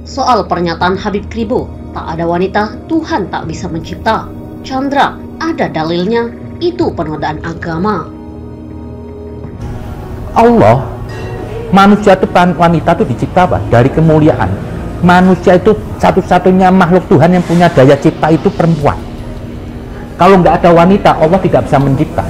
Soal pernyataan Habib Kribo, tak ada wanita, Tuhan tak bisa mencipta. Chandra, ada dalilnya, itu penodaan agama. Allah, manusia itu wanita itu dicipta apa? Dari kemuliaan. Manusia itu satu-satunya makhluk Tuhan yang punya daya cipta itu perempuan. Kalau nggak ada wanita, Allah tidak bisa mencipta.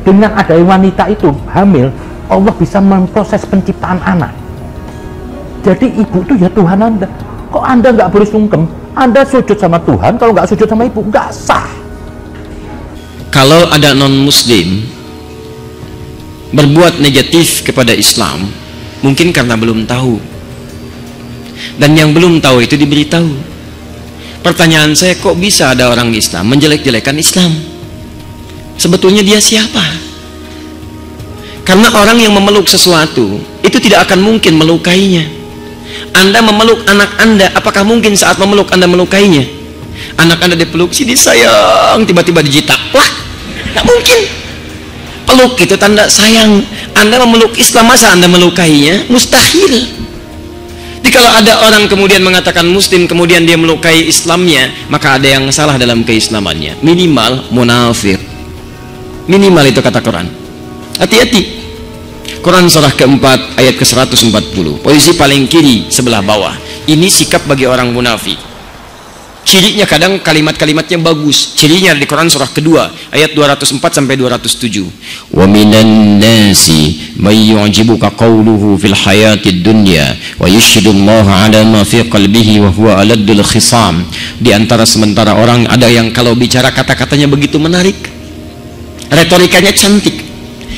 Dengan adanya wanita itu hamil, Allah bisa memproses penciptaan anak. Jadi ibu itu ya Tuhan Anda. Kok Anda nggak boleh sungkem? Anda sujud sama Tuhan, kalau nggak sujud sama ibu, nggak sah. Kalau ada non-muslim berbuat negatif kepada Islam, mungkin karena belum tahu. Dan yang belum tahu itu diberitahu. Pertanyaan saya, kok bisa ada orang Islam menjelek-jelekan Islam? Sebetulnya dia siapa? Karena orang yang memeluk sesuatu itu tidak akan mungkin melukainya. Anda memeluk anak Anda, apakah mungkin saat memeluk Anda melukainya? Anak Anda dipeluk, sini sayang, tiba-tiba dijitak, wah, nggak mungkin. Peluk itu tanda sayang. Anda memeluk Islam, masa Anda melukainya? Mustahil. Jadi kalau ada orang kemudian mengatakan Muslim, kemudian dia melukai Islamnya, maka ada yang salah dalam keislamannya. Minimal munafik. Minimal itu kata Quran. Hati-hati. Quran surah keempat ayat ke-140, posisi paling kiri sebelah bawah. Ini sikap bagi orang munafik. Cirinya kadang kalimat-kalimatnya bagus. Cirinya di Quran surah kedua ayat 204 sampai 207. Wa minan nasi may yu'jibuka qawluhu fil hayatid dunya wa yashhadullaha 'ala ma fi qalbihi wa huwa aladdul khisam. Di antara sementara orang ada yang kalau bicara kata-katanya begitu menarik. Retorikanya cantik.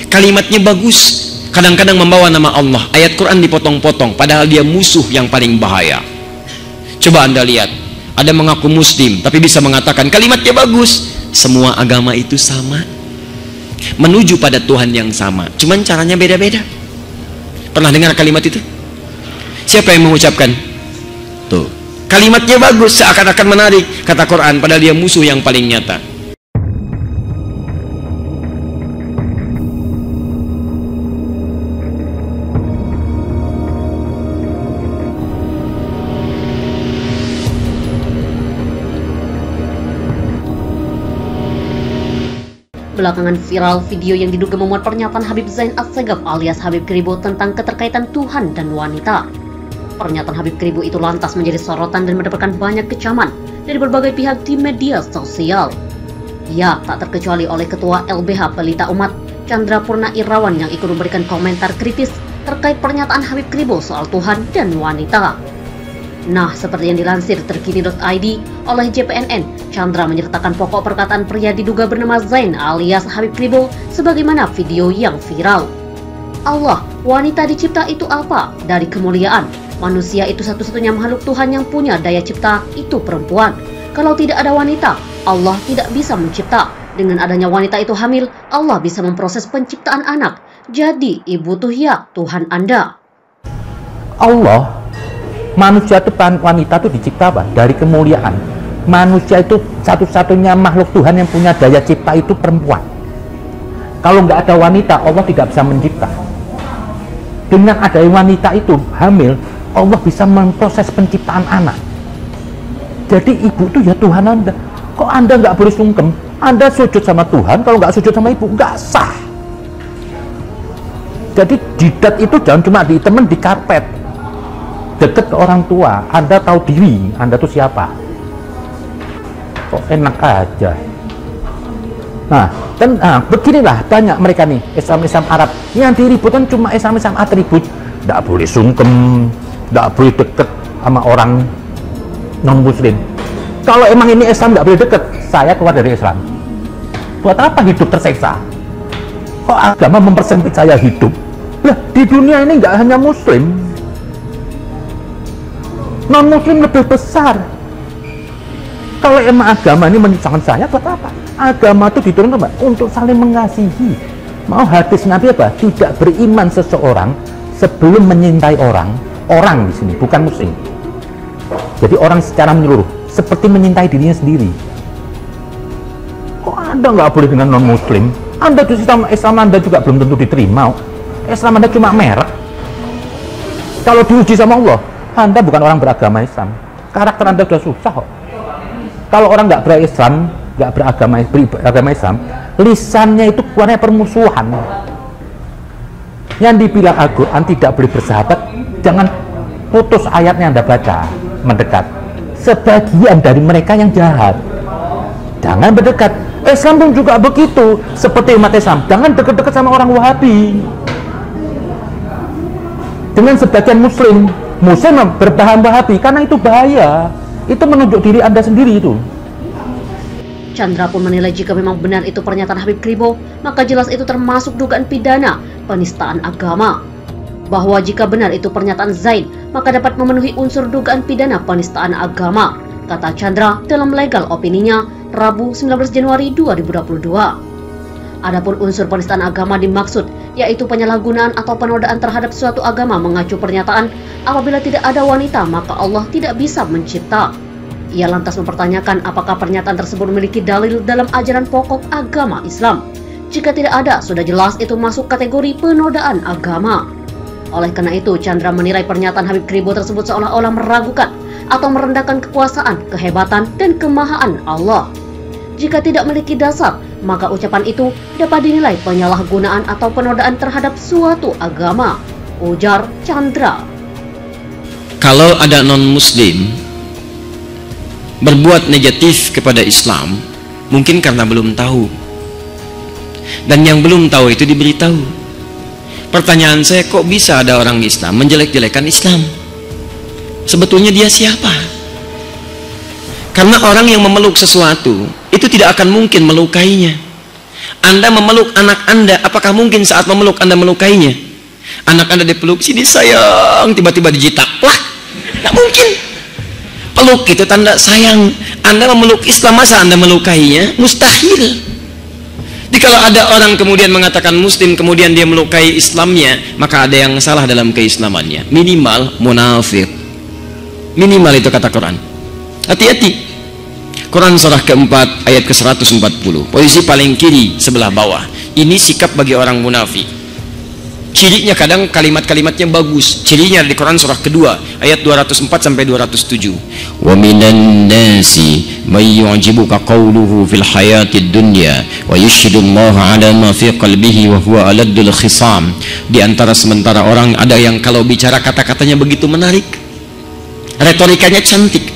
Kalimatnya bagus. Kadang-kadang membawa nama Allah. Ayat Quran dipotong-potong padahal dia musuh yang paling bahaya. Coba Anda lihat, ada mengaku muslim tapi bisa mengatakan kalimatnya bagus. Semua agama itu sama, menuju pada Tuhan yang sama, cuman caranya beda-beda. Pernah dengar kalimat itu? Siapa yang mengucapkan? Tuh, kalimatnya bagus, seakan-akan menarik, kata Quran, padahal dia musuh yang paling nyata. Belakangan viral video yang diduga memuat pernyataan Habib Zain Assegaf alias Habib Kribo tentang keterkaitan Tuhan dan wanita. Pernyataan Habib Kribo itu lantas menjadi sorotan dan mendapatkan banyak kecaman dari berbagai pihak di media sosial. Ya, tak terkecuali oleh Ketua LBH Pelita Umat, Chandra Purna Irawan yang ikut memberikan komentar kritis terkait pernyataan Habib Kribo soal Tuhan dan wanita. Nah, seperti yang dilansir terkini.id oleh JPNN, Chandra menyertakan pokok perkataan pria diduga bernama Zain alias Habib Kribo sebagaimana video yang viral. Allah, wanita dicipta itu apa? Dari kemuliaan. Manusia itu satu-satunya makhluk Tuhan yang punya daya cipta, itu perempuan. Kalau tidak ada wanita, Allah tidak bisa mencipta. Dengan adanya wanita itu hamil, Allah bisa memproses penciptaan anak. Jadi, ibu tuh ya Tuhan Anda. Allah, manusia itu wanita itu dicipta apa? Dari kemuliaan. Manusia itu satu-satunya makhluk Tuhan yang punya daya cipta itu perempuan. Kalau nggak ada wanita, Allah tidak bisa mencipta. Dengan adanya wanita itu hamil, Allah bisa memproses penciptaan anak. Jadi ibu itu ya Tuhan Anda. Kok Anda nggak boleh sungkem? Anda sujud sama Tuhan, kalau nggak sujud sama ibu, nggak sah. Jadi jidat itu jangan cuma ditemen di karpet. Dekat ke orang tua, Anda tahu diri, Anda tuh siapa. Kok enak aja. Nah, beginilah banyak mereka nih, Islam Arab. Yang diributan cuma Islam atribut. Nggak boleh sungkem, nggak boleh deket sama orang non-muslim. Kalau emang ini Islam nggak boleh deket, saya keluar dari Islam. Buat apa hidup tersiksa? Kok agama mempersempit saya hidup? Lah, di dunia ini nggak hanya muslim, non-muslim lebih besar. Kalau emang agama ini menyusahkan saya, buat apa? Agama itu diturunkan apa? Untuk saling mengasihi. Mau hadis Nabi apa? Tidak beriman seseorang sebelum menyintai orang di sini, bukan muslim. Jadi orang secara menyeluruh, seperti menyintai dirinya sendiri. Kok Anda nggak boleh dengan non-muslim? Anda di Islam Anda juga belum tentu diterima. Islam Anda cuma merek. Kalau diuji sama Allah, Anda bukan orang beragama Islam. Karakter Anda sudah susah kok. Kalau orang nggak berislam, nggak beragama Islam, lisannya itu keluarnya permusuhan. Yang dibilang Al-Quran tidak boleh bersahabat, jangan putus ayatnya Anda baca, mendekat. Sebagian dari mereka yang jahat, jangan berdekat. Islam pun juga begitu, seperti umat Islam, jangan dekat-dekat sama orang Wahabi. Dengan sebagian Muslim berpaham Wahabi, karena itu bahaya. Itu menunjuk diri Anda sendiri itu. Chandra pun menilai jika memang benar itu pernyataan Habib Kribo, maka jelas itu termasuk dugaan pidana penistaan agama. Bahwa jika benar itu pernyataan Zaid, maka dapat memenuhi unsur dugaan pidana penistaan agama, kata Chandra dalam legal opininya Rabu 19 Januari 2022. Adapun unsur penistaan agama dimaksud yaitu penyalahgunaan atau penodaan terhadap suatu agama mengacu pernyataan apabila tidak ada wanita maka Allah tidak bisa mencipta. Ia lantas mempertanyakan apakah pernyataan tersebut memiliki dalil dalam ajaran pokok agama Islam. Jika tidak ada, sudah jelas itu masuk kategori penodaan agama. Oleh karena itu, Chandra menilai pernyataan Habib Kribo tersebut seolah-olah meragukan atau merendahkan kekuasaan, kehebatan, dan kemahaan Allah. Jika tidak memiliki dasar, maka ucapan itu dapat dinilai penyalahgunaan atau penodaan terhadap suatu agama, ujar Chandra. Kalau ada non-muslim berbuat negatif kepada Islam, mungkin karena belum tahu, dan yang belum tahu itu diberitahu. Pertanyaan saya, kok bisa ada orang Islam menjelek-jelekan Islam? Sebetulnya dia siapa? Karena orang yang memeluk sesuatu itu tidak akan mungkin melukainya. Anda memeluk anak Anda, apakah mungkin saat memeluk Anda melukainya? Anak Anda dipeluk, sini sayang, tiba-tiba dijitak, wah, tidak mungkin. Peluk itu tanda sayang. Anda memeluk Islam, masa Anda melukainya? Mustahil. Jadi kalau ada orang kemudian mengatakan Muslim kemudian dia melukai Islamnya, maka ada yang salah dalam keislamannya. Minimal munafik. Minimal itu kata Quran. Hati-hati. Quran surah keempat ayat ke-140, posisi paling kiri sebelah bawah. Ini sikap bagi orang munafik. Cirinya kadang kalimat-kalimatnya bagus. Cirinya di Quran surah kedua ayat 204 sampai 207. Wa minan nasi may yu'jibuka qawluhu fil hayatid dunya wa yashhadullaha 'ala ma fi qalbihi wa huwa aladul khisam. Di antara sementara orang ada yang kalau bicara kata-katanya begitu menarik, retorikanya cantik,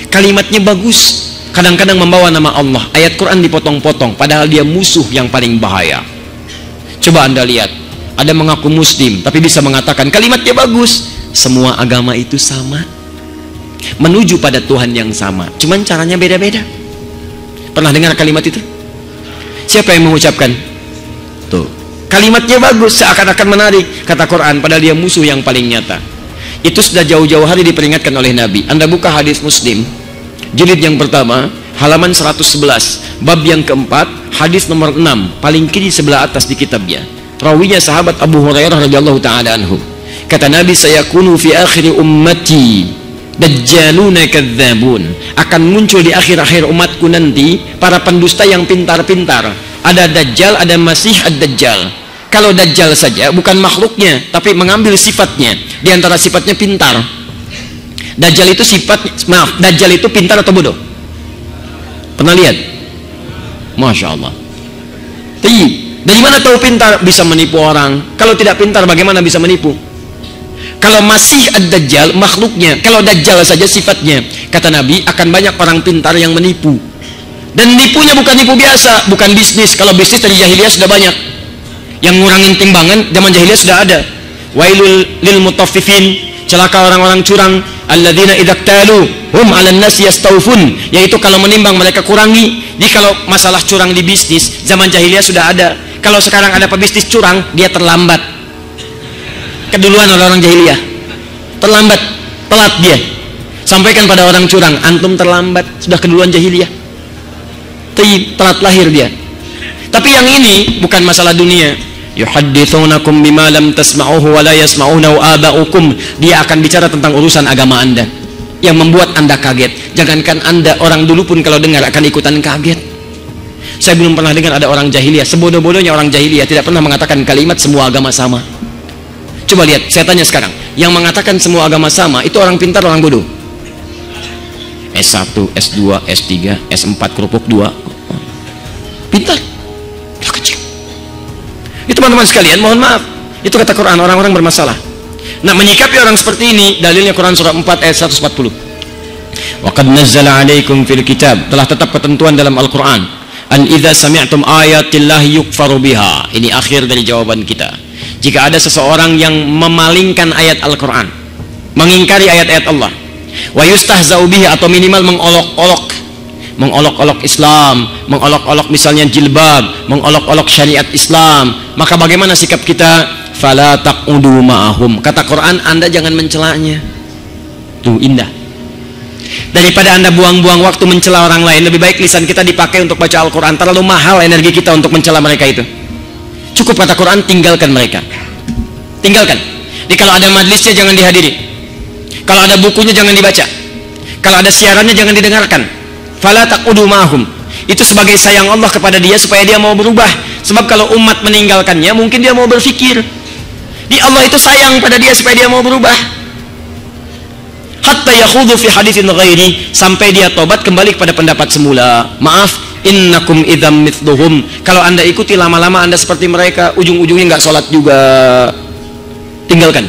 kalimatnya bagus, kadang-kadang membawa nama Allah. Ayat Quran dipotong-potong padahal dia musuh yang paling bahaya. Coba Anda lihat, ada mengaku muslim tapi bisa mengatakan kalimatnya bagus. Semua agama itu sama, menuju pada Tuhan yang sama, cuman caranya beda-beda. Pernah dengar kalimat itu? Siapa yang mengucapkan? Tuh, kalimatnya bagus, seakan-akan menarik, kata Quran, padahal dia musuh yang paling nyata. Itu sudah jauh-jauh hari diperingatkan oleh Nabi. Anda buka hadis Muslim jilid yang pertama halaman 111, bab yang keempat, hadis nomor 6, paling kiri sebelah atas di kitabnya. Rawinya sahabat Abu Hurairah radhiyallahu taala anhu. Kata Nabi, sayakunu fi akhir ummati dajjaluna kadzabun. Akan muncul di akhir-akhir umatku nanti para pendusta yang pintar-pintar. Ada dajjal, ada masih ad-dajjal. Kalau dajjal saja bukan makhluknya tapi mengambil sifatnya. Di antara sifatnya pintar. Dajjal itu dajjal itu pintar atau bodoh? Pernah lihat? Masya Allah. Dari mana tahu pintar? Bisa menipu orang. Kalau tidak pintar bagaimana bisa menipu? Kalau masih ad-dajjal makhluknya, kalau dajjal saja sifatnya, kata Nabi, akan banyak orang pintar yang menipu. Dan nipunya bukan nipu biasa, bukan bisnis. Kalau bisnis dari jahiliyah sudah banyak. Yang ngurangin timbangan zaman jahiliyah sudah ada. Wailul lil mutaffifin, celaka orang-orang curang, alladzina idaktalu hum 'alan nasi yastawfun, yaitu kalau menimbang mereka kurangi. Jadi kalau masalah curang di bisnis zaman jahiliyah sudah ada. Kalau sekarang ada pebisnis curang, dia terlambat. Keduluan orang jahiliyah. Terlambat, telat dia. Sampaikan pada orang curang, antum terlambat, sudah keduluan jahiliyah. Telat lahir dia. Tapi yang ini bukan masalah dunia. Yuhadditsunakum bima lam tasma'uhu wa la yasma'uhu aba'ukum. Dia akan bicara tentang urusan agama Anda yang membuat Anda kaget. Jangankan Anda, orang dulu pun kalau dengar akan ikutan kaget. Saya belum pernah dengar ada orang jahiliyah, sebodoh-bodohnya orang jahiliyah tidak pernah mengatakan kalimat semua agama sama. Coba lihat, saya tanya sekarang, yang mengatakan semua agama sama itu orang pintar, orang bodoh. S1, S2, S3, S4 kerupuk 2. Pintar. Kecil. Itu teman-teman sekalian, mohon maaf. Itu kata Quran, orang-orang bermasalah. Nah, menyikapi orang seperti ini, dalilnya Quran surah 4 ayat 140. Wa qad nazzala 'alaikum fil kitab, telah tetap ketentuan dalam Al-Qur'an, an idza sami'tum ayatillahi yukfaru biha. Ini akhir dari jawaban kita. Jika ada seseorang yang memalingkan ayat Al-Qur'an, mengingkari ayat-ayat Allah, wa yustahza'u bihi, atau minimal mengolok-olok Islam, mengolok-olok misalnya jilbab, mengolok-olok syariat Islam, maka bagaimana sikap kita? Fala taqudu ma'ahum. Kata Quran, Anda jangan mencelanya. Tuh, indah. Daripada Anda buang-buang waktu mencela orang lain, lebih baik lisan kita dipakai untuk baca Al-Quran. Terlalu mahal energi kita untuk mencela mereka itu. Cukup kata Quran, tinggalkan mereka. Tinggalkan. Jadi kalau ada majlisnya jangan dihadiri. Kalau ada bukunya jangan dibaca. Kalau ada siarannya jangan didengarkan. Fala taqudu ma'ahum. Itu sebagai sayang Allah kepada dia supaya dia mau berubah. Sebab kalau umat meninggalkannya, mungkin dia mau berpikir. Di Allah itu sayang pada dia supaya dia mau berubah. Hatta yakhudhu fi haditsin ghairi, sampai dia tobat kembali kepada pendapat semula. Maaf, innakum idzam mithluhum. Kalau Anda ikuti lama-lama Anda seperti mereka, ujung-ujungnya nggak sholat juga. Tinggalkan.